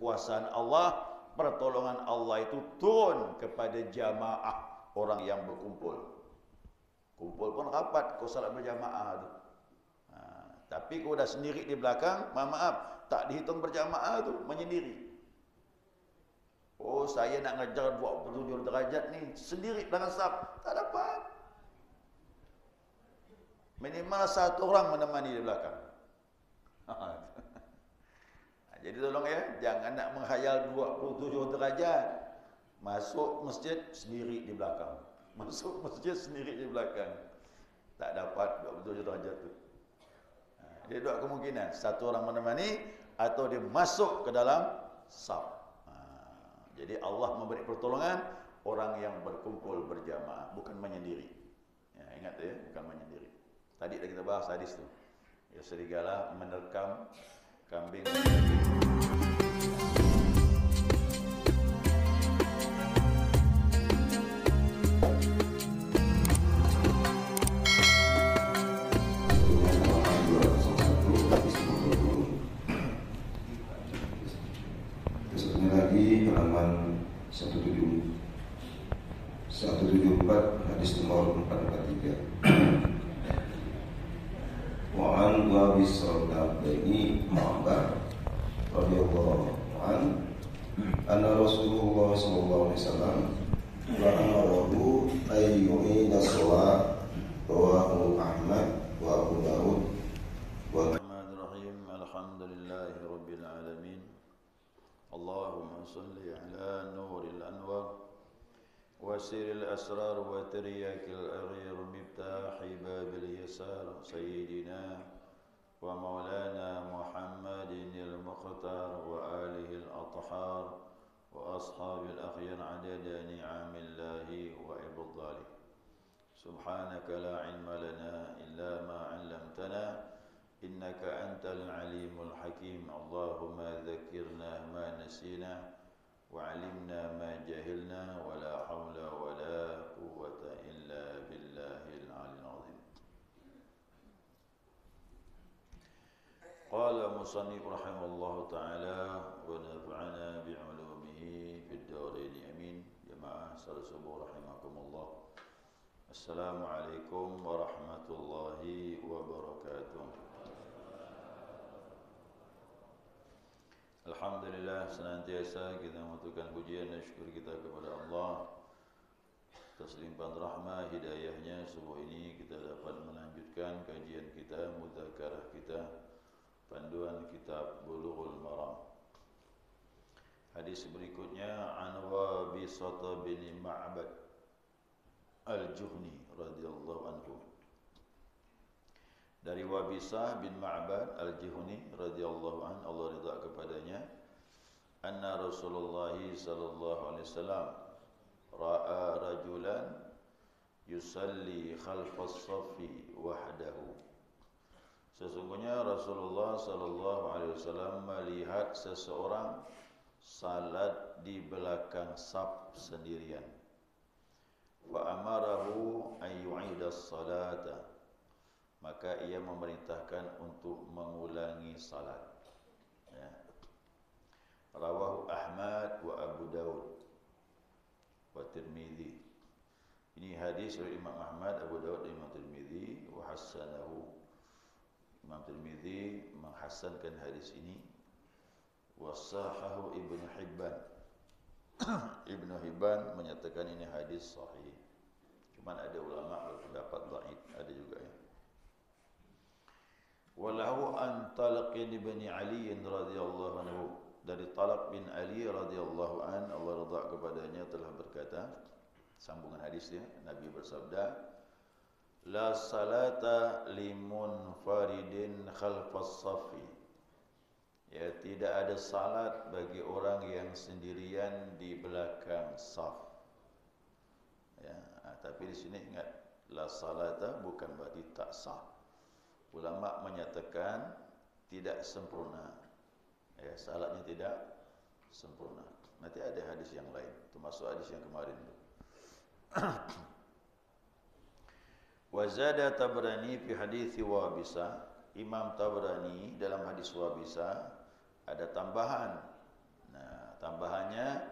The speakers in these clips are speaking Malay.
kekuasaan Allah, pertolongan Allah itu turun kepada jamaah orang yang berkumpul. Kumpul pun rapat, kau salat berjamaah tu. Tapi kau dah sendiri di belakang, maaf, tak dihitung berjamaah tu, menyendiri. Oh, saya nak ngajar 27 derajat ni, sendiri belakang saf, tak dapat. Minimal satu orang menemani di belakang. Jadi tolong ya, jangan nak menghayal 27 derajat. Masuk masjid sendiri di belakang. Masuk masjid sendiri di belakang. Tak dapat 27 derajat tu. Dia dua kemungkinan, satu orang menemani atau dia masuk ke dalam saf. Jadi Allah memberi pertolongan orang yang berkumpul berjamaah, bukan menyendiri. Ya, ingat ya, bukan menyendiri. Tadi dah kita bahas hadis tu. Ya, serigala menerkam kambing. Halaman 174 hadis nomor 443. Wa an Abi Sa'd bin Ma'bad radhiyallahu anhu anna Rasulullah sallallahu alaihi wasallam amarahu ay yu'ida shalah rawahu Ahmad wa Abu Dawud wa Bismillahirrahmanirrahim. Alhamdulillahi rabbil alamin. Allahumma salli ala nuril anwar wa siril asrar wa tiryakil aghir miftahi babil yasar sayyidina wa maulana Muhammadin al-mukhtar wa alihi al-athhar wa ashabil akhyar adada ni'amillahi wa ibadalih. Subhanaka la ilma lana illa ma 'allamtana innaka antal alimul hakim. Allahumma dzakirna ma nasina wa 'allimna ma jahilna wa la haula wa la quwwata illa billahil 'aliyyil 'azim. Qala musannif rahimahullahu ta'ala wa nafa'ana bi'ulumihi fid dharain amin. Jamaah salat subuh rahimakumullah. Assalamualaikum warahmatullahi wabarakatuh. Alhamdulillah, senantiasa kita mengucapkan pujian dan syukur kita kepada Allah atas limpahan rahmah hidayahnya. Subuh ini kita dapat melanjutkan kajian kita, mudzakarah kita, panduan kitab Bulughul Maram. Hadis berikutnya an Wabisah bin Ma'bad Al-Juhni radhiyallahu anhu. Dari Wabisah bin Ma'bad Al-Juhni radhiyallahu anhu, Allah ridha kepadanya, anna Rasulullah sallallahu alaihi wasallam ra'a rajulan yusalli khalfas saffi wahdahu. Sesungguhnya Rasulullah sallallahu alaihi wasallam melihat seseorang salat di belakang saf sendirian. Wa amarahu an yu'ida as-salata, maka ia memerintahkan untuk mengulangi salat. Ya. Rawahu Ahmad wa Abu Dawud wa Tirmidzi. Ini hadis dari Imam Ahmad, Abu Dawud dan Imam Tirmidzi, wa hasanahu. Imam Tirmidzi menghasankan hadis ini, wa sahahu Ibnu Hibban. Ibnu Hibban menyatakan ini hadis sahih. Cuma ada ulama berpendapat dhaif, ada juga ya. Walahu an Talq bin Ali radhiyallahu anhu, dari Talq bin Ali radhiyallahu an, Allah ridha kepadanya, telah berkata, sambungan hadisnya, Nabi bersabda, la salata limunfaridin khalfas saffi, ya, tidak ada salat bagi orang yang sendirian di belakang saf. Ya, tapi di sini ingat, la salata bukan berarti tak sah. Ulama menyatakan tidak sempurna. Ya, salatnya tidak sempurna. Nanti ada hadis yang lain, termasuk hadis yang kemarin itu. Wa zada Tabrani fi hadis Wabisah. Imam Tabrani dalam hadis Wabisah ada tambahan. Nah, tambahannya,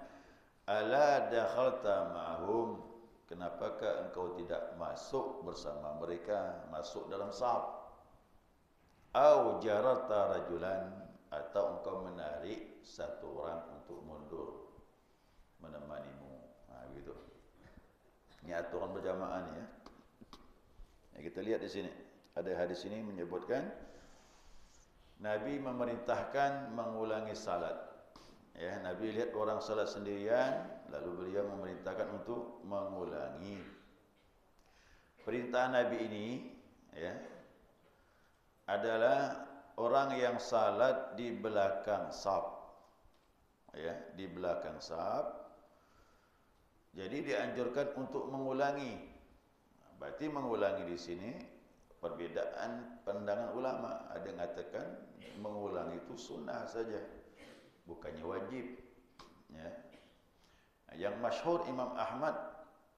ala dakhalta ma'hum, kenapakah engkau tidak masuk bersama mereka, masuk dalam saf? Au jarata rajulan, atau engkau menarik satu orang untuk mundur menemanimu. Begitu. Ini aturan berjamaah ni ya. Kita lihat di sini. Ada hadis ini menyebutkan Nabi memerintahkan mengulangi salat. Ya, Nabi lihat orang salat sendirian, lalu beliau memerintahkan untuk mengulangi. Perintah Nabi ini ya adalah orang yang salat di belakang saf. Ya, di belakang saf. Jadi dianjurkan untuk mengulangi. Berarti mengulangi di sini perbedaan pandangan ulama. Ada yang mengatakan mengulangi itu sunnah saja, bukannya wajib. Ya. Yang masyhur Imam Ahmad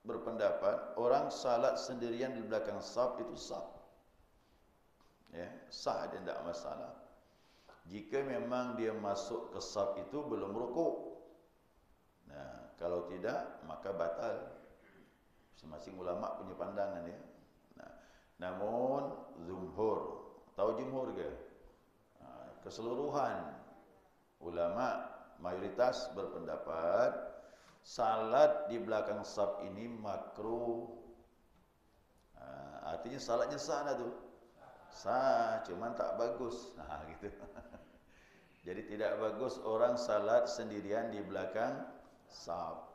berpendapat orang salat sendirian di belakang saf itu sah. Ya, sah dan tidak masalah. Jika memang dia masuk ke saf itu belum rukuk. Nah, kalau tidak maka batal. Masing-masing ulama punya pandangan ya. Nah, namun jumhur, tahu jumhur ke? Keseluruhan ulama mayoritas berpendapat salat di belakang saf ini makruh. Artinya salatnya sah dah tu. Sah, cuman tak bagus. Gitu. Jadi tidak bagus orang salat sendirian di belakang saf.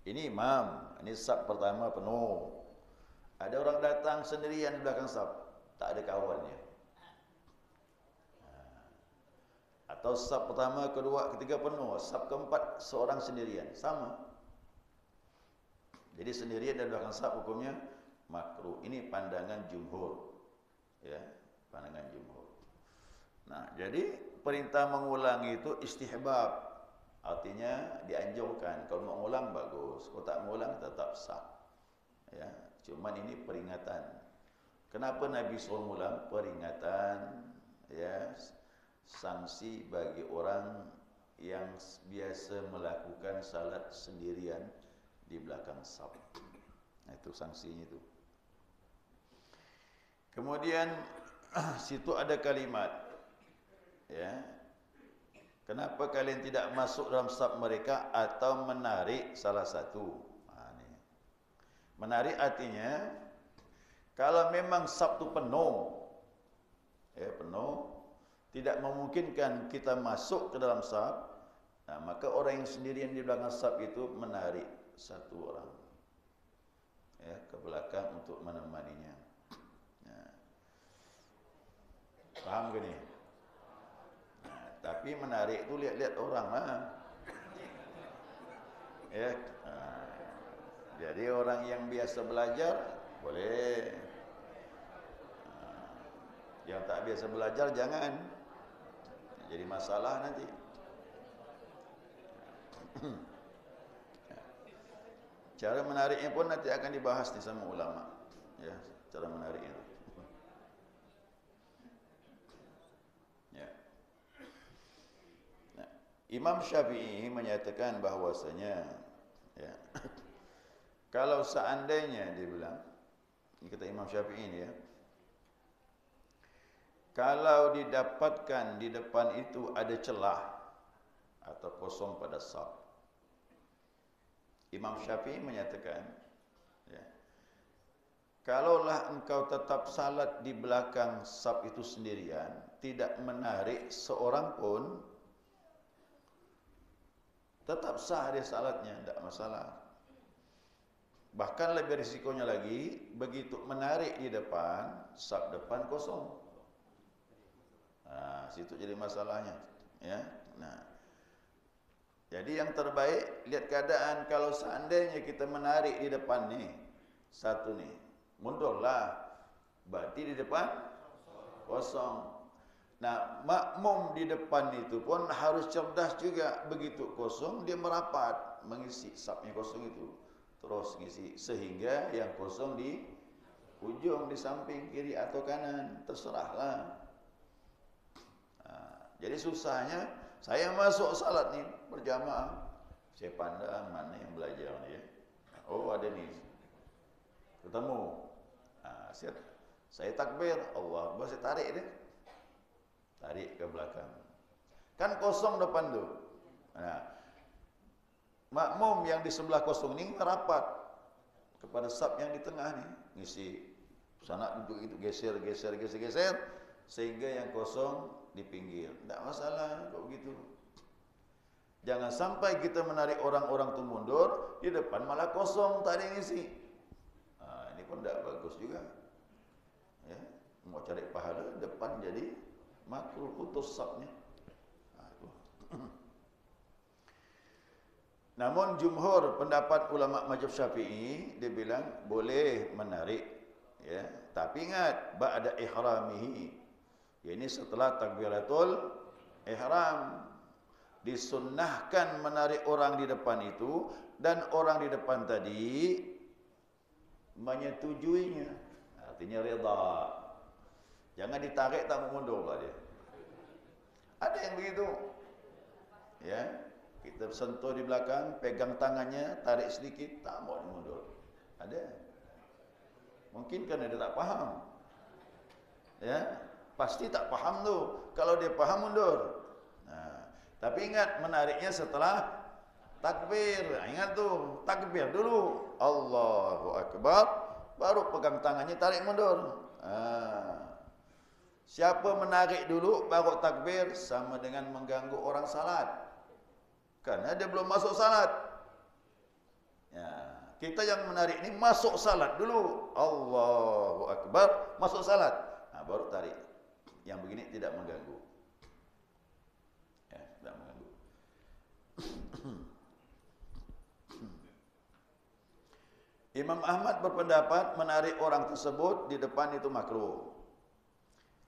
Ini imam, ini saf pertama penuh. Ada orang datang sendirian di belakang saf, tak ada kawannya. Atau saf pertama, kedua, ketiga penuh, saf keempat seorang sendirian, sama. Jadi sendirian di belakang saf hukumnya makruh. Ini pandangan jumhur. Ya, pandangan jumhur. Nah, jadi perintah mengulangi itu istihbab. Artinya dianjurkan. Kalau mau ulang bagus, kalau tak mengulang tetap sah. Ya, cuman ini peringatan. Kenapa Nabi suruh ulang? Peringatan, ya, sanksi bagi orang yang biasa melakukan salat sendirian di belakang saf. Nah, itu sanksinya itu. Kemudian situ ada kalimat, ya. Kenapa kalian tidak masuk dalam saf mereka atau menarik salah satu? Ini. Menarik artinya kalau memang saf itu penuh, ya penuh, tidak memungkinkan kita masuk ke dalam saf, nah, maka orang yang sendirian di belakang saf itu menarik satu orang, ya, ke belakang untuk menemaninya. Nah. Faham ke ni? Tapi menarik tu lihat-lihat orang lah. Ya. Jadi orang yang biasa belajar boleh. Yang tak biasa belajar jangan. Jadi masalah nanti. Cara menariknya pun nanti akan dibahas di sama ulama. Ya, cara menariknya. Imam Syafi'i menyatakan bahwasanya, ya, kalau seandainya dia bilang, ini kata Imam Syafi'i ini ya, kalau didapatkan di depan itu ada celah atau kosong pada saf, Imam Syafi'i menyatakan, ya, kalaulah engkau tetap salat di belakang saf itu sendirian, tidak menarik seorang pun, tetap sah dia salatnya, tidak masalah. Bahkan lebih risikonya lagi, begitu menarik di depan, saf depan kosong. Nah, situ jadi masalahnya, ya. Nah, jadi yang terbaik lihat keadaan. Kalau seandainya kita menarik di depan nih, satu nih, mundurlah, berarti di depan kosong. Nah, makmum di depan itu pun harus cerdas juga. Begitu kosong, dia merapat mengisi safnya kosong itu, terus ngisi, sehingga yang kosong di ujung, di samping kiri atau kanan, terserahlah. Nah, jadi susahnya Saya masuk salat ni berjamaah. Saya pandang mana yang belajar ni ya. Oh ada ni. Ketemu. Saya takbir, Allah Akbar, saya tarik dia. Tarik ke belakang. Kan kosong depan tu. Makmum yang di sebelah kosong ni merapat kepada saf yang di tengah ni. Ngisi sana duduk itu geser sehingga yang kosong di pinggir. Tak masalah kok begitu. Jangan sampai kita menarik orang-orang tu mundur, di depan malah kosong, tak ada yang ngisi. Ini pun tak bagus juga. Ya, mau cari pahala, depan jadi makruh, putus safnya. Namun jumhur pendapat ulama mazhab Syafi'i, dia bilang boleh menarik, ya. Tapi ingat ba'da ihramihi. Ya, ini setelah takbiratul ihram. Disunnahkan menarik orang di depan itu dan orang di depan tadi menyetujuinya. Artinya reda. Jangan ditarik tak mundur lah dia. Ada yang begitu. Ya. Kita sentuh di belakang, pegang tangannya, tarik sedikit, tak mau mundur. Ada. Mungkin kan dia tak faham. Ya, pasti tak faham tu. Kalau dia faham mundur. Tapi ingat menariknya setelah takbir. Ingat tu, takbir dulu. Allahu Akbar, baru pegang tangannya, tarik mundur. Siapa menarik dulu baru takbir sama dengan mengganggu orang salat. Karena dia belum masuk salat. Ya, kita yang menarik ni masuk salat dulu. Allahu Akbar, masuk salat. Baru tarik. Yang begini tidak mengganggu. Ya, tidak mengganggu. Imam Ahmad berpendapat menarik orang tersebut di depan itu makruh.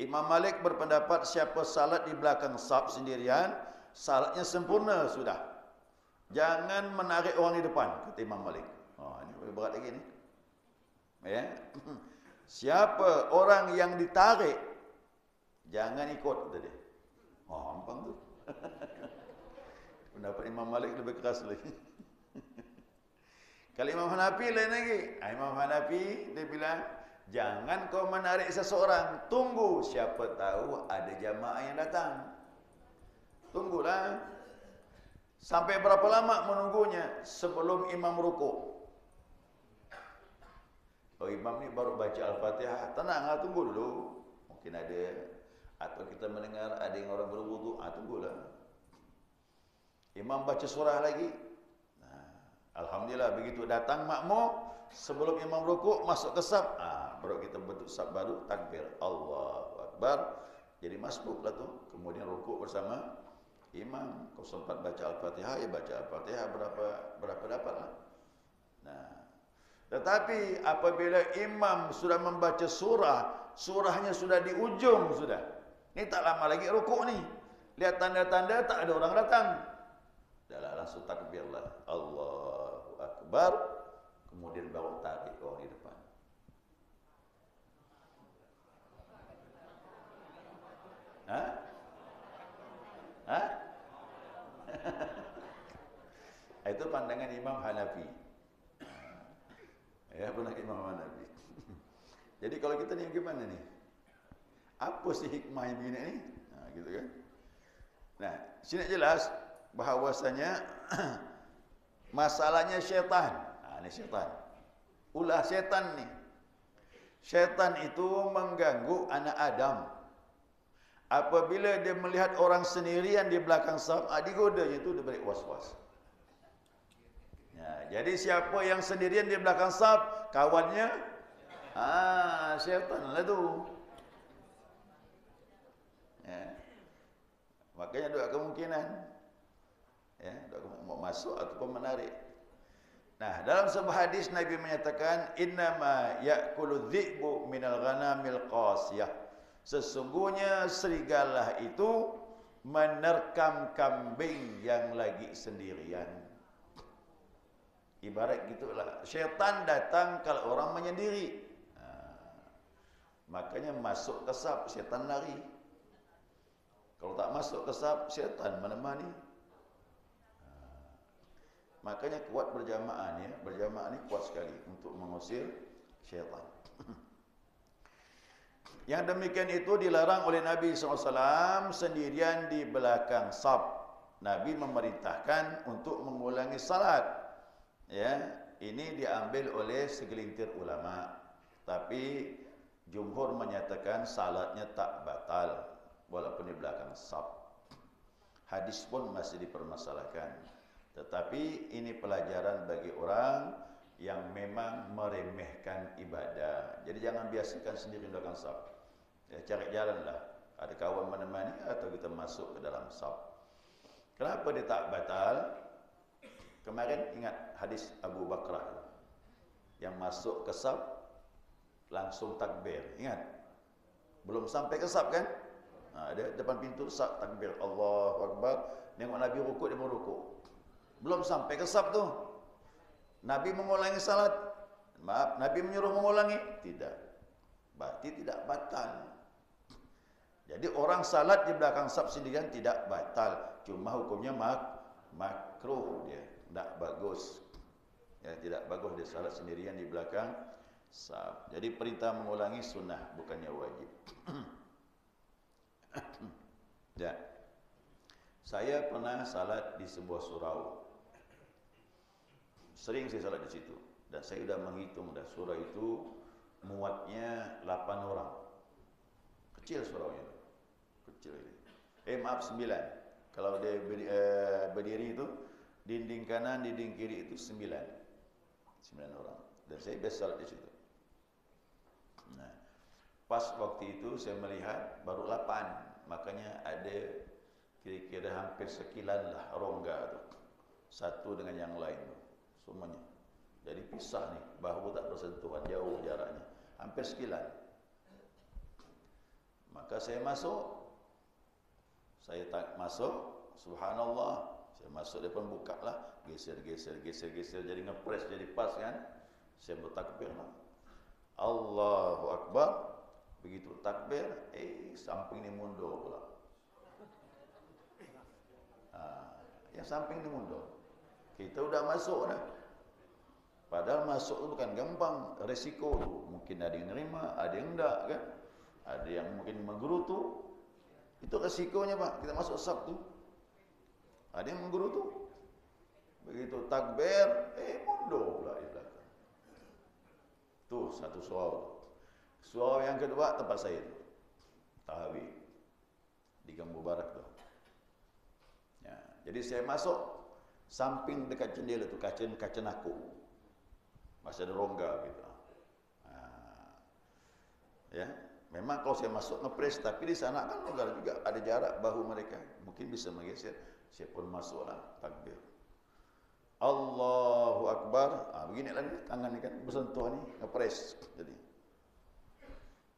Imam Malik berpendapat siapa salat di belakang saf sendirian, salatnya sempurna sudah. Jangan menarik orang di depan, kata Imam Malik. Ini lebih berat lagi ni. Ya. Siapa orang yang ditarik, jangan ikut, kata dia. Gampang tu. Pendapat Imam Malik lebih keras lagi. Kalau Imam Hanafi lain lagi. Imam Hanafi dia bilang, jangan kau menarik seseorang, tunggu siapa tahu ada jamaah yang datang. Tunggulah. Sampai berapa lama menunggunya sebelum imam rukuk? Oh, imam ni baru baca Al-Fatihah, tenanglah, tunggu dulu. Mungkin ada, atau kita mendengar ada yang orang berwudu, tunggulah. Imam baca surah lagi. Alhamdulillah begitu datang makmum, sebelum imam rukuk masuk ke saf, baru kita bentuk saf baru, takbir Allahu Akbar. Jadi masbuklah tu, kemudian rukuk bersama imam. 04 baca Al-Fatihah, ya baca Al-Fatihah berapa dapatlah. Tetapi apabila imam sudah membaca surahnya sudah di ujung sudah. Ini tak lama lagi rukuk ni. Lihat tanda-tanda tak ada orang datang. Dahlah langsung takbirlah. Allahu Akbar. Kemudian baru tarik orang di depan. Itu pandangan Imam Hanafi. Ya, pandangan Imam Hanafi. Jadi kalau kita ni gimana ni? Apa sih hikmah yang begini ni? Gitu kan? Nah, sini jelas bahawasanya masalahnya syaitan. Ini syaitan. Ulah syaitan ni. Syaitan itu mengganggu anak Adam. Apabila dia melihat orang sendirian di belakang saf, digodanya itu dia beri was-was. Ya, jadi siapa yang sendirian di belakang saf, kawannya syaitan lah tu. Ya. Makanya dua kemungkinan. Ya, mau masuk ataupun menarik. Nah, dalam sebuah hadis Nabi menyatakan, innama ya'kulu dhi'bu minal ghanamil qasiyah. Sesungguhnya serigala itu menerkam kambing yang lagi sendirian. Ibarat gitulah. Syaitan datang kalau orang menyendiri. Makanya masuk ke saf, syaitan lari. Kalau tak masuk ke saf, syaitan menemani. Makanya kuat berjamaah ni, berjamaah ni kuat sekali untuk mengusir syaitan. Yang demikian itu dilarang oleh Nabi SAW sendirian di belakang saf. Nabi memerintahkan untuk mengulangi salat. Ya, ini diambil oleh segelintir ulama. Tapi jumhur menyatakan salatnya tak batal walaupun di belakang saf. Hadis pun masih dipermasalahkan. Tetapi ini pelajaran bagi orang yang memang meremehkan ibadah. Jadi jangan biasakan sendiri di belakang saf. Ya, cari jalanlah. Ada kawan menemani atau kita masuk ke dalam saf. Kenapa dia tak batal? Kemarin ingat hadis Abu Bakrah yang masuk ke saf langsung takbir. Ingat? Belum sampai ke saf kan? Dia depan pintu saf takbir. Allahu Akbar. Tengok Nabi rukuk, dia merukuk. Belum sampai ke saf tu. Nabi mengulangi salat. Maaf, Nabi menyuruh mengulangi? Tidak. Berarti tidak batal. Jadi orang salat di belakang saf sendirian tidak batal. Cuma hukumnya makruh dia. Tak bagus. Ya, tidak bagus dia salat sendirian di belakang saf. Jadi perintah mengulangi sunnah, bukannya wajib. Ya. Saya pernah salat di sebuah surau. Sering saya salat di situ. Dan saya sudah menghitung dah surau itu muatnya 8 orang. Kecil suraunya. Kecil ini. Maaf 9. Kalau dia berdiri itu dinding kanan, dinding kiri itu 9 orang. Dan saya biasa salat di situ. Nah, pas waktu itu saya melihat baru 8. Makanya ada kira-kira hampir sekilan lah rongga tu. Satu dengan yang lain tu. Semuanya. Jadi pisah nih, bahu tak bersentuhan, jauh jaraknya. Hampir sekilan. Maka saya masuk. Saya tak masuk, subhanallah. Saya masuk, dia pun buka lah. Geser, jadi ngepres, jadi pas kan. Saya bertakbir lah. Allahu Akbar. Begitu takbir, samping ni mundur pula. Yang samping ni mundur. Kita udah masuk dah. Padahal masuk tu bukan gampang, resiko tu. Mungkin ada yang nerima, ada yang enggak kan. Ada yang mungkin menggerutu. Itu resikonya Pak, kita masuk saf tu. Ada yang menggerutu. Begitu takbir, mundur pula di belakang. Tu satu surau. Surau yang kedua tempat saya tu. Tahawi. Di Gang Mubarak tu. Ya, jadi saya masuk samping dekat jendela tu, kaca naku. Masih ada rongga gitu. Ya, memang kalau saya masuk ngepres, tapi di sana kan longgar juga, ada jarak bahu mereka, mungkin bisa menggeser. Saya pun masuklah takbir. Allahu Akbar. Beginilah ni tangan ni kan bersentuh ni ngepres. Jadi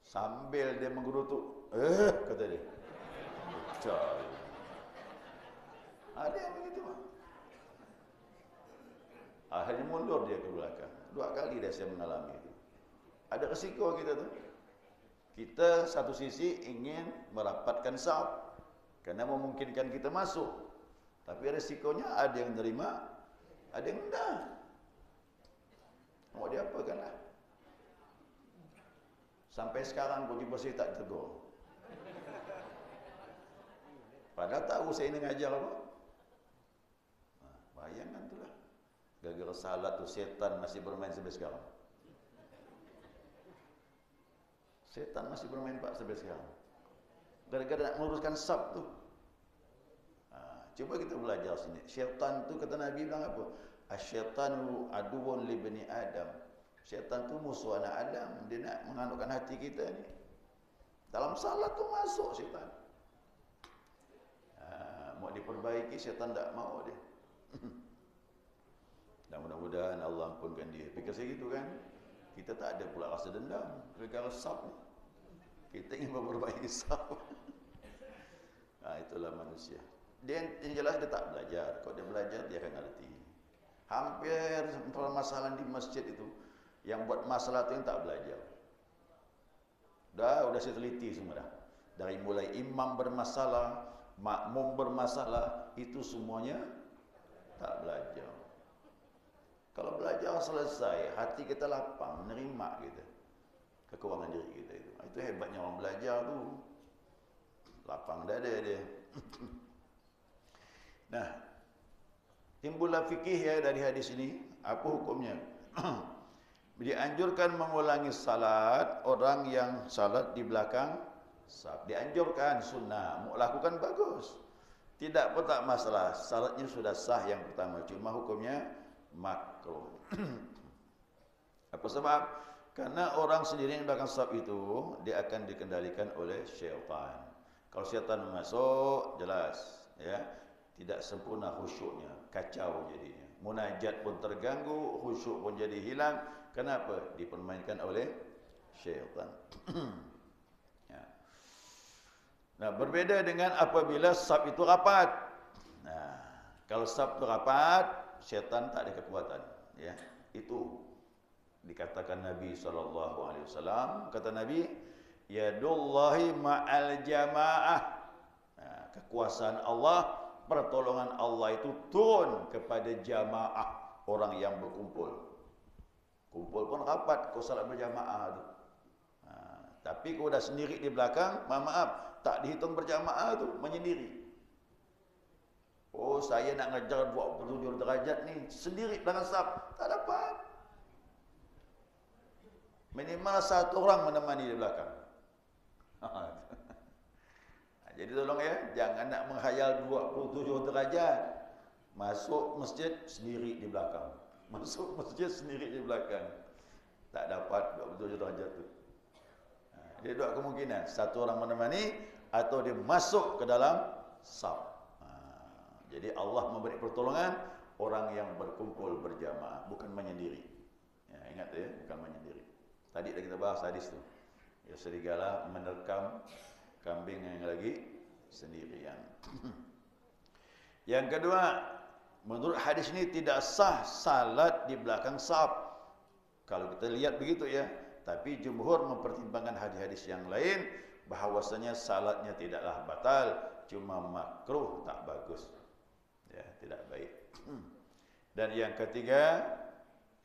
sambil dia menggerutu, kata dia. Ada yang begitu Pak. Akhirnya mundur dia ke belakang. 2 kali dah saya mengalami itu. Ada resiko kita tu. Kita satu sisi ingin merapatkan saf karena memungkinkan kita masuk. Tapi resikonya ada yang nerima, ada yang enggak. Mau diapakan lah. Sampai sekarang pun jumpa saya tak tegur. Padahal tahu saya ini ngajar apa. Bayangkan tu lah. Gara-gara salat tu setan masih bermain sampai sekarang. Setan masih bermain Pak sampai sekarang. Gara-gara nak meluruskan saf tu. Cuba kita belajar sini. Syaitan tu kata Nabi bilang apa? Asyaitanu aduwwun li bani Adam. Syaitan tu musuh anak Adam. Dia nak menganukkan hati kita ni. Dalam salat tu masuk syaitan. Mau diperbaiki syaitan tak mau dia. Dan mudah-mudahan Allah ampunkan dia. Fikir saya gitu kan. Kita tak ada pula rasa dendam. Perkara saf ni. Kita ingin memperbaiki saf. Itulah manusia. Dia yang jelas dia tak belajar. Kalau dia belajar dia akan ngerti. Hampir permasalahan di masjid itu yang buat masalah itu yang tak belajar. Udah saya teliti semua dah. Dari mulai imam bermasalah, makmum bermasalah, itu semuanya tak belajar. Kalau belajar selesai, hati kita lapang, menerima kita kekurangan diri kita itu. Itu hebatnya orang belajar tu. Lapang dada dia. Nah, timbullah fikih ya dari hadis ini. Apa hukumnya? Dianjurkan mengulangi salat orang yang salat di belakang saf. Dianjurkan, sunnah. Mau lakukan bagus. Tidak pun tak masalah. Salatnya sudah sah yang pertama. Cuma hukumnya makruh. Apa sebab? Karena orang sendiri yang belakang saf itu, dia akan dikendalikan oleh syaitan. Kalau syaitan masuk, jelas, ya, tidak sempurna khusyuknya, kacau jadinya. Munajat pun terganggu, khusyuk pun jadi hilang. Kenapa? Dipermainkan oleh syaitan. Ya. Nah, berbeda dengan apabila saf itu rapat. Nah, kalau saf itu rapat, syaitan tak ada kekuatan. Ya, itu dikatakan Nabi SAW, kata Nabi, yadullahi ma'al jamaah. Nah, kekuasaan Allah, pertolongan Allah itu turun kepada jamaah, orang yang berkumpul. Kumpul pun rapat, kau salat berjamaah tu. Tapi kau dah sendiri di belakang, maaf, tak dihitung berjamaah tu, menyendiri. Oh, saya nak ngejar 27 derajat ni, sendiri belakang saf, tak dapat. Minimal satu orang menemani di belakang. Jadi tolong ya, jangan nak menghayal 27 derajat. Masuk masjid sendiri di belakang. Masuk masjid sendiri di belakang. Tak dapat 27 derajat tu. Dia dua kemungkinan. Satu orang menemani atau dia masuk ke dalam saf. Jadi Allah memberi pertolongan orang yang berkumpul berjamaah, bukan menyendiri. Ya, ingat ya, bukan menyendiri. Tadi dah kita bahas hadis tu. Ya, serigala menerkam kambing yang lagi sendirian. Yang kedua, menurut hadis ini tidak sah salat di belakang saf. Kalau kita lihat begitu ya. Tapi jumhur mempertimbangkan hadis-hadis yang lain, bahawasanya salatnya tidaklah batal, cuma makruh, tak bagus. Ya, tidak baik. Dan yang ketiga,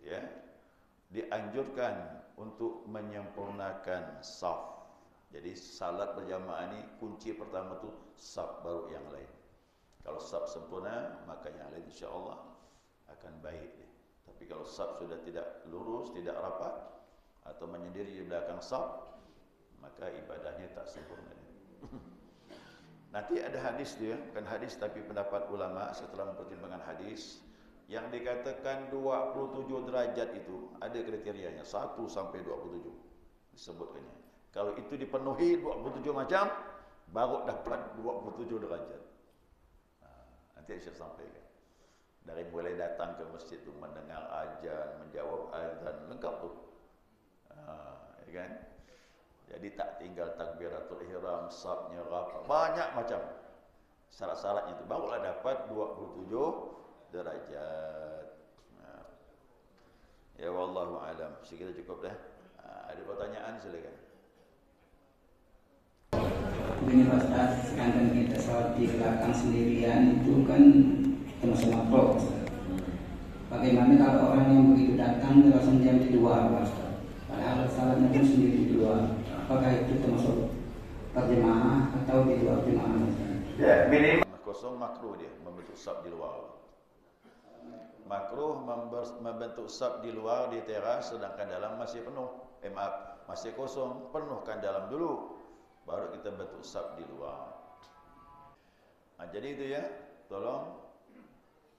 ya, dianjurkan untuk menyempurnakan saf. Jadi salat berjamaah ini kunci pertama tu saf, baru yang lain. Kalau saf sempurna, maka yang lain insya-Allah akan baik. Tapi kalau saf sudah tidak lurus, tidak rapat atau menyendiri di belakang saf, maka ibadahnya tak sempurna. Nanti ada hadis dia, bukan hadis tapi pendapat ulama setelah mempertimbangkan hadis. Yang dikatakan 27 derajat itu ada kriterianya, 1 sampai 27 disebutkannya. Kalau itu dipenuhi 27 macam, baru dapat 27 derajat. Nanti saya sampaikan. Dari mulai datang ke masjid itu, mendengar azan, menjawab azan, lengkap tu. Ya kan? Jadi tak tinggal takbiratul ihram, safnya rapat, banyak macam syarat-syaratnya itu, barulah dapat 27 derajat. Ya wallahu alam. Sekira cukup dah. Ada pertanyaan silakan. Begini Pak Ustaz, sedangkan kita salat di belakang sendirian itu kan termasuk makruh. Bagaimana kalau orang yang begitu datang langsung diam di luar Pak Ustaz? Padahal salatnya pun sendiri di luar. Apakah itu termasuk berjemaah atau di luar jemaah? Ya, minimal kosong makruh dia membentuk saf di luar. Makruh membentuk saf di luar di teras sedangkan dalam masih penuh. Masih kosong, penuhkan dalam dulu, baru kita bentuk saf di luar. Jadi itu ya, tolong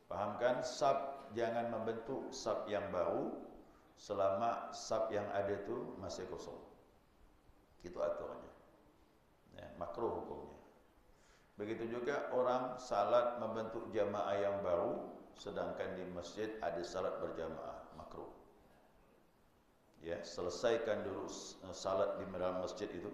pahamkan, saf jangan membentuk saf yang baru selama saf yang ada itu masih kosong. Itu aturannya. Ya, makruh hukumnya. Begitu juga orang salat membentuk jamaah yang baru, sedangkan di masjid ada salat berjamaah, makruh. Ya, selesaikan dulu salat di dalam masjid itu,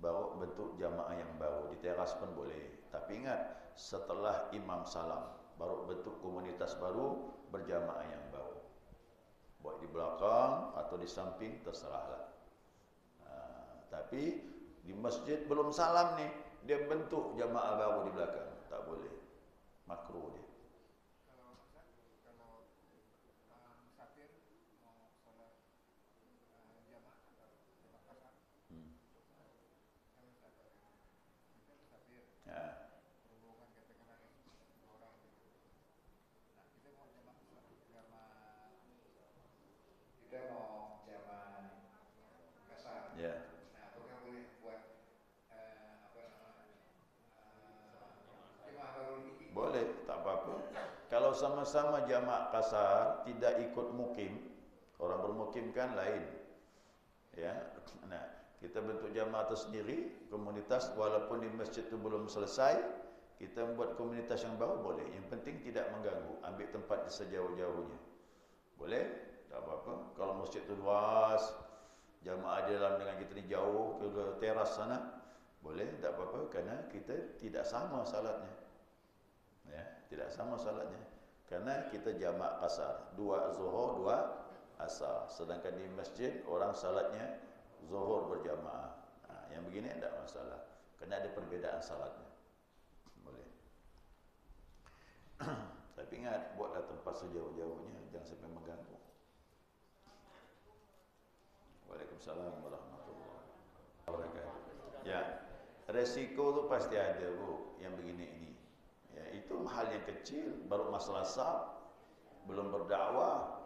baru bentuk jamaah yang baru. Di teras pun boleh. Tapi ingat, setelah imam salam, baru bentuk komunitas baru, berjamaah yang baru. Baik di belakang atau di samping, terserahlah. Tapi di masjid belum salam nih, dia bentuk jamaah baru di belakang, tak boleh. Makruh dia. Boleh, tak apa-apa. Kalau sama-sama jamak kasar, tidak ikut mukim, orang bermukim kan lain. Ya, nah, kita bentuk jamaah tersendiri, komunitas, walaupun di masjid itu belum selesai, kita membuat komunitas yang baru boleh. Yang penting tidak mengganggu, ambil tempat di sejauh-jauhnya. Boleh, tak apa-apa. Kalau masjid itu luas, jamaah di dalam dengan kita di jauh ke teras sana, boleh, tak apa-apa, kerana kita tidak sama salatnya. Ya, tidak sama salatnya. Karena kita jamak kasar, 2 zuhur, 2 asar. Sedangkan di masjid orang salatnya zuhur berjamaah. Yang begini tidak masalah. Kerana ada perbezaan salatnya. Boleh. Tapi ingat, buatlah tempat sejauh-jauhnya, jangan sampai mengganggu. Waalaikumsalam warahmatullahi wabarakatuh. Ya, resiko tu pasti ada, Bu, yang begini ini. Ya, itu hal yang kecil, baru masalah sab, belum berdakwah.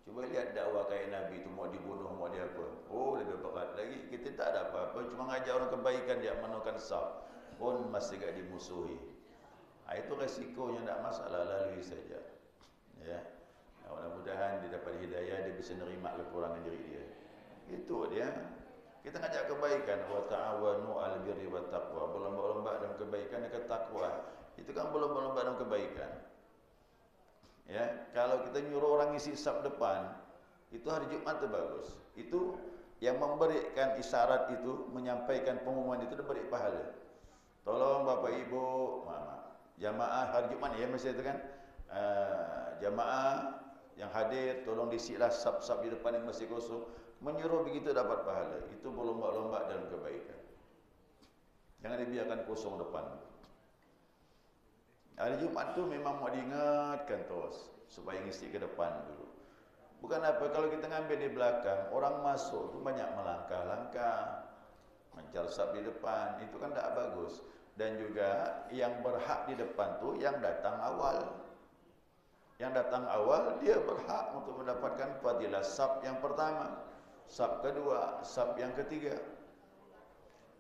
Cuba lihat dakwah kayak Nabi itu mau dibunuh, mau dia apa. Oh, lebih berat lagi. Kita tak ada apa-apa, cuma ngajak orang kebaikan, dia menukan sab, pun masih gak dimusuhi. Itu resikonya, tak masalah, lalui saja. Ya, mudah-mudahan dia dapat hidayah, dia bisa nerima kekurangan diri dia. Itu dia. Kita ngajak kebaikan, wa ta'awanu 'alal birri wat taqwa, berlomba-lomba dalam kebaikan dan ketakwaan. Itu kan berlomba-lomba dalam kebaikan. Ya, kalau kita nyuruh orang isi saf depan, itu hari Jumat itu bagus. Itu yang memberikan isyarat itu, menyampaikan pengumuman itu diberi pahala. Tolong Bapak Ibu, jamaah hari Jumat ya mesti itu kan, jamaah yang hadir tolong disilah saf-saf di depan yang masih kosong. Menyuruh begitu dapat pahala. Itu berlomba-lomba dalam kebaikan. Jangan dibiarkan kosong depan. Hari Jumat tu memang mau diingatkan terus supaya ngisi ke depan dulu. Bukan apa, kalau kita ngambil di belakang, orang masuk tu banyak melangkah-langkah, mencari saf di depan, itu kan tak bagus. Dan juga yang berhak di depan tu yang datang awal. Yang datang awal dia berhak untuk mendapatkan fadilah saf yang pertama, saf kedua, saf yang ketiga.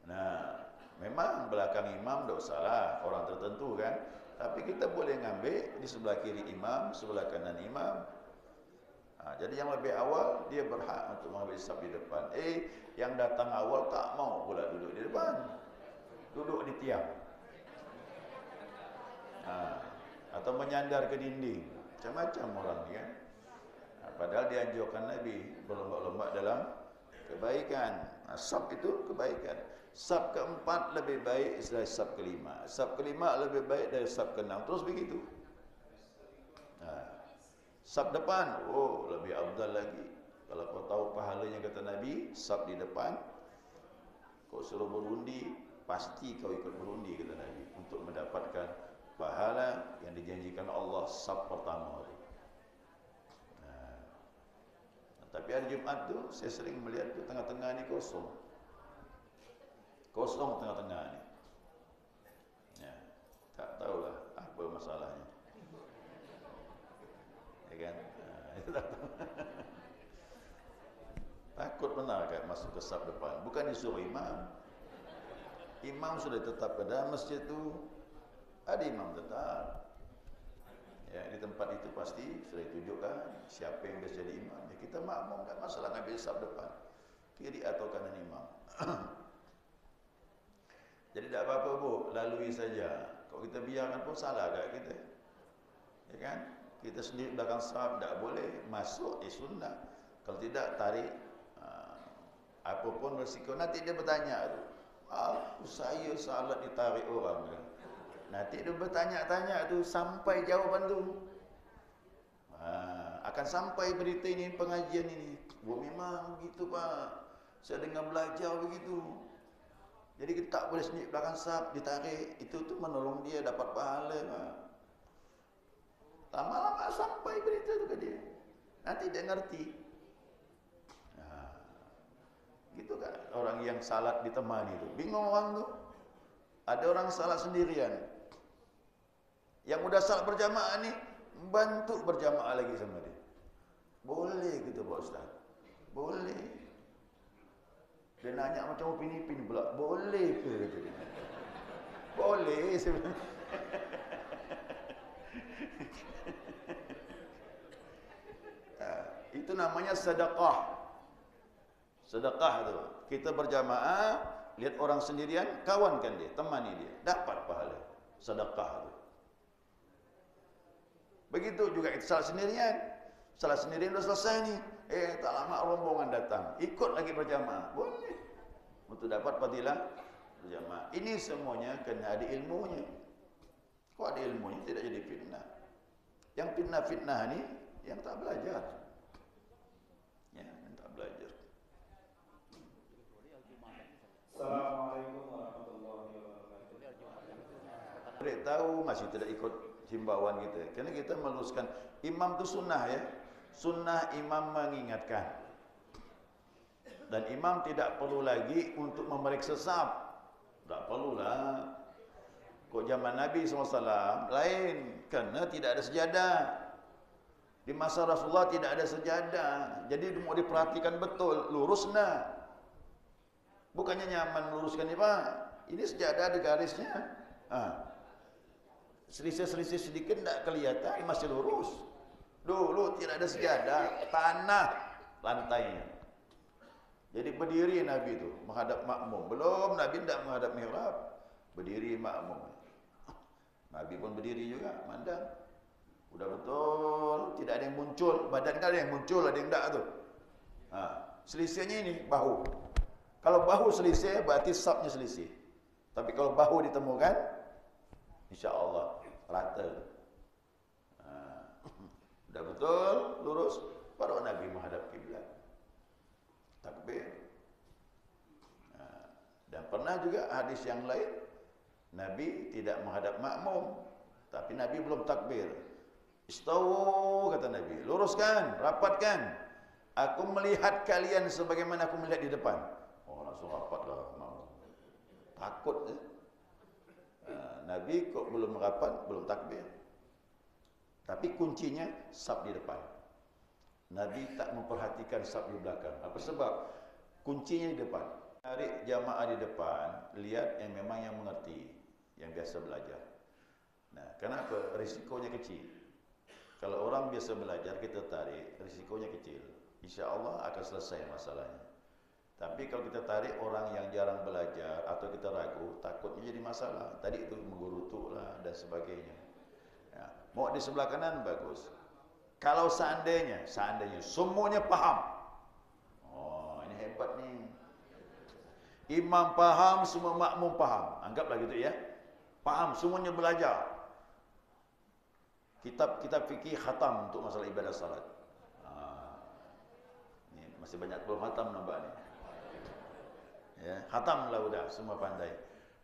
Nah, memang belakang imam tak usahlah orang tertentu kan. Tapi kita boleh ngambil di sebelah kiri imam, sebelah kanan imam. Jadi yang lebih awal dia berhak untuk mengambil saf di depan. Yang datang awal tak mau pula duduk di depan, duduk di tiang, atau menyandar ke dinding. Macam-macam orang ni kan. Padahal dianjurkan Nabi berlomba-lomba dalam kebaikan. Saf itu kebaikan. Saf keempat lebih baik dari saf kelima. Saf kelima lebih baik dari saf keenam. Terus begitu. Saf depan, oh lebih afdal lagi. Kalau kau tahu pahalanya kata Nabi, saf di depan, kau suruh berundi, pasti kau ikut berundi kata Nabi, untuk mendapatkan pahala yang dijanjikan Allah saf pertama itu. Tapi hari Jumat tu saya sering melihat tu tengah-tengah ni kosong. Kosong tengah-tengah ni. Ya, tak tahulah apa masalahnya. Ya kan? Itu tak tahu. Takut benar kan masuk ke saf depan. Bukan disuruh imam. Imam sudah tetap ke dalam masjid tu. Ada imam tetap. Ya, di tempat itu pasti sudah ditunjukkan siapa yang biasa jadi imam. Ya, kita makmum, tak masalah ngambil saf depan, kiri atau kanan imam. Jadi tak apa-apa Bu, lalui saja. Kalau kita biarkan pun salah tak kita? Ya kan? Kita sendiri belakang saf tak boleh, masuk sunnah. Kalau tidak tarik, apapun bersiko. Nanti dia bertanya tu, saya salat ditarik orang kan? Nanti dia bertanya-tanya tu sampai jawaban tu. Akan sampai berita ini, pengajian ini. Oh memang begitu Pak, saya dengar belajar begitu. Jadi kita tak boleh sendiri belakang saf, ditarik. Itu tu menolong dia dapat pahala. Lama-lama sampai berita tu ke dia. Nanti dia ngerti. Gitu kan orang yang salat ditemani tu. Bingung orang tu. Ada orang salat sendirian. Yang udah salat berjamaah ni bantu berjamaah lagi sama dia. Boleh gitu Pak Ustaz. Boleh. Dia nanya macam Upin Ipin pula. Boleh ke kata dia. Boleh sebenarnya. Itu namanya sedekah. Sedekah tu. Kita berjamaah, lihat orang sendirian, kawankan dia, temani dia, dapat pahala. Sedekah tu. Begitu juga kita salat sendirian. Salat sendirian dah selesai ni. Tak lama rombongan datang. Ikut lagi berjamaah. Boleh. Untuk dapat fadilah berjamaah. Ini semuanya kena ada ilmunya. Kok ada ilmunya tidak jadi fitnah. Yang fitnah-fitnah ni yang tak belajar. Ya, yang tak belajar. Assalamualaikum warahmatullahi wabarakatuh. Boleh tahu masih tidak ikut himbauan kita. Karena kita meluruskan imam tu sunnah ya. Sunnah imam mengingatkan. Dan imam tidak perlu lagi untuk memeriksa saf. Tak perlulah. Kok zaman Nabi SAW lain. Kerana tidak ada sejadah. Di masa Rasulullah tidak ada sejadah. Jadi mau diperhatikan betul. Lurus nak. Bukannya nyaman meluruskan ni Pak. Ini sejadah ada garisnya. Selisih-selisih sedikit tak kelihatan. Masih lurus. Dulu tidak ada sejadah. Tanah lantainya. Jadi berdiri Nabi itu menghadap makmum. Belum Nabi tidak menghadap mihrab. Berdiri makmum. Nabi pun berdiri juga, mandang. Udah betul, tidak ada yang muncul. Badan kan ada yang muncul, ada yang tak tu. Selisihnya ini bahu. Kalau bahu selisih, berarti safnya selisih. Tapi kalau bahu ditemukan, insya-Allah rata. Udah betul, lurus, baru Nabi menghadap kiblat. Takbir. Dan pernah juga hadis yang lain, Nabi tidak menghadap makmum, tapi Nabi belum takbir. Istawu, kata Nabi, luruskan, rapatkan. Aku melihat kalian sebagaimana aku melihat di depan. Langsung rapatlah makmum. Takut ya? Nabi kok belum rapat, belum takbir. Tapi kuncinya saf di depan. Nabi tak memperhatikan saf di belakang. Apa sebab? Kuncinya di depan. Tarik jamaah di depan, lihat yang memang yang mengerti, yang biasa belajar. Nah, kenapa? Risikonya kecil. Kalau orang biasa belajar, kita tarik, risikonya kecil. Insya Allah akan selesai masalahnya. Tapi kalau kita tarik orang yang jarang belajar atau kita ragu, takutnya jadi masalah. Tadi itu menggerutuk lah dan sebagainya. Ya, mau di sebelah kanan bagus. Kalau seandainya semuanya paham. Oh, ini hebat nih. Imam paham, semua makmum paham. Anggaplah gitu ya. Paham, semuanya belajar. Kitab fikih khatam untuk masalah ibadah salat. Ini masih banyak belum khatam nampak ni. Ya, khatam lah udah, semua pandai.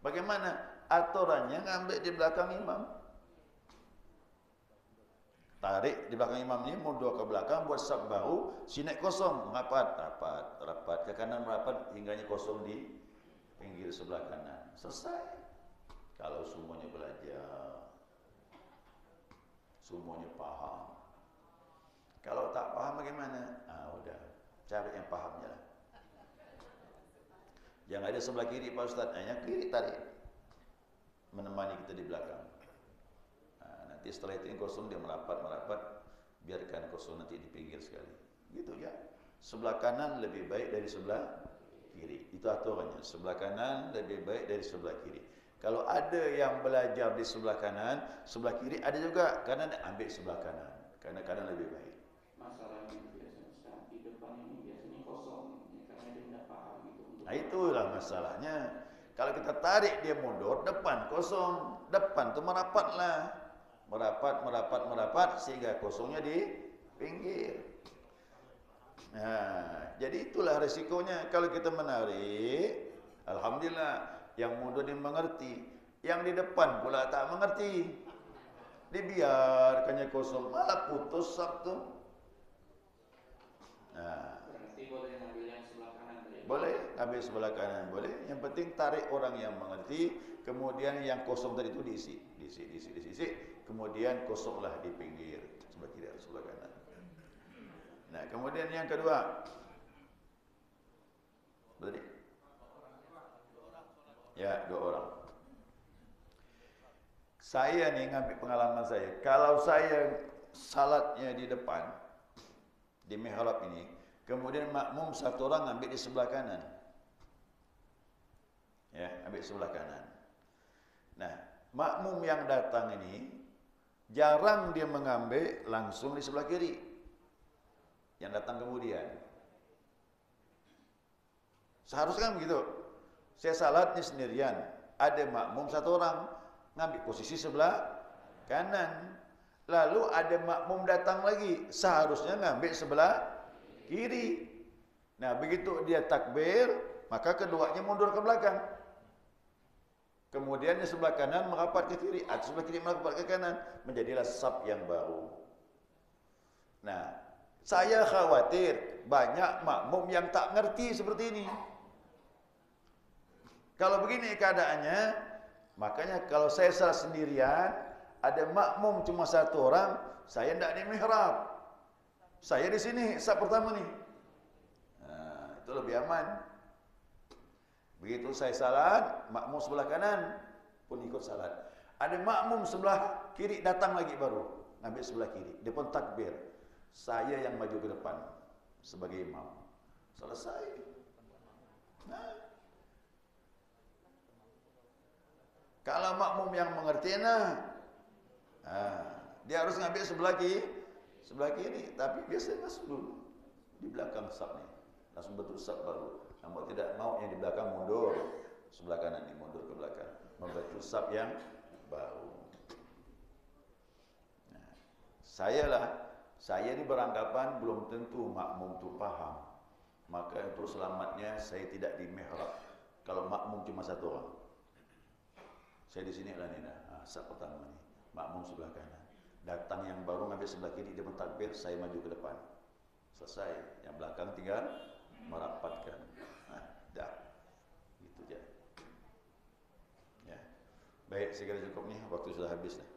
Bagaimana aturannya? Ngambil di belakang imam. Tarik di belakang imam ni, mundur ke belakang, buat saf baru, sinek kosong, rapat. Ke kanan merapat, hingganya kosong di pinggir sebelah kanan. Selesai. Kalau semuanya belajar, semuanya paham. Kalau tak paham bagaimana? Udah, cari yang pahamnya lah. Yang ada sebelah kiri Pak Ustaz, yang kiri tarik. Menemani kita di belakang. Nanti setelah itu yang kosong dia merapat, biarkan kosong nanti di pinggir sekali. Gitu ya. Sebelah kanan lebih baik dari sebelah kiri. Itu aturannya. Sebelah kanan lebih baik dari sebelah kiri. Kalau ada yang belajar di sebelah kanan, sebelah kiri ada juga kanan, ambil sebelah kanan. Karena kanan lebih baik. Masalahnya biasanya di depan ini biasanya kosong, karena dia tidak paham gitu. Nah itulah masalahnya. Kalau kita tarik dia mundur, depan kosong. Depan tu merapatlah. Merapat sehingga kosongnya di pinggir. Nah, jadi itulah resikonya kalau kita menarik. Alhamdulillah Yang mundur dia mengerti, yang di depan pula tak mengerti. Dibiarkannya kosong, malah putus saf tu. Nah, Berarti boleh ngambil yang sebelah kanan tadi. boleh ambil sebelah kanan, boleh. Yang penting tarik orang yang mengerti, kemudian yang kosong tadi itu diisi. Kemudian kosonglah di pinggir sebelah kiri atau sebelah kanan. Nah, kemudian yang kedua, berarti ya 2 orang. Saya nih ngambil pengalaman saya. Kalau saya salatnya di depan di mihrab ini, kemudian makmum 1 orang ambil di sebelah kanan. Ya, ambil sebelah kanan. Nah, makmum yang datang ini jarang dia mengambil langsung di sebelah kiri. Yang datang kemudian. Seharusnya kan begitu. Saya salatnya sendirian, ada makmum 1 orang ngambil posisi sebelah kanan. Lalu ada makmum datang lagi, seharusnya ngambil sebelah kiri. Nah, begitu dia takbir, maka keduanya mundur ke belakang. Kemudian di sebelah kanan merapat ke kiri, atau sebelah kiri merapat ke kanan, menjadilah saf yang baru. Nah, saya khawatir banyak makmum yang tak ngerti seperti ini. Kalau begini keadaannya, makanya kalau saya salat sendirian, ada makmum cuma 1 orang, saya tidak di mihrab. Saya di sini, saf pertama nih. Nah, itu lebih aman. Begitu saya salat, makmum sebelah kanan pun ikut salat. Ada makmum sebelah kiri datang lagi baru, ngambil sebelah kiri. Dia pun takbir. Saya yang maju ke depan sebagai imam. Selesai. Nah, kalau makmum yang mengerti, dia harus ngambil sebelah kiri, tapi biasanya masuk dulu di belakang saf nih, langsung betul saf baru. Namun tidak mau yang di belakang mundur, sebelah kanan ini mundur ke belakang, membantu saf yang baru. Nah, saya ini beranggapan belum tentu makmum itu paham, maka untuk selamatnya saya tidak di mihrab. Kalau makmum cuma 1 orang, saya di sini lah nih, saf pertama nih, makmum sebelah kanan. Datang yang baru ngambil sebelah kiri, dia bertakbir, saya maju ke depan. Selesai, yang belakang tinggal merapatkan. Nah, dah. Gitu aja. Ya. Baik, segera cukup nih, waktu sudah habis dah.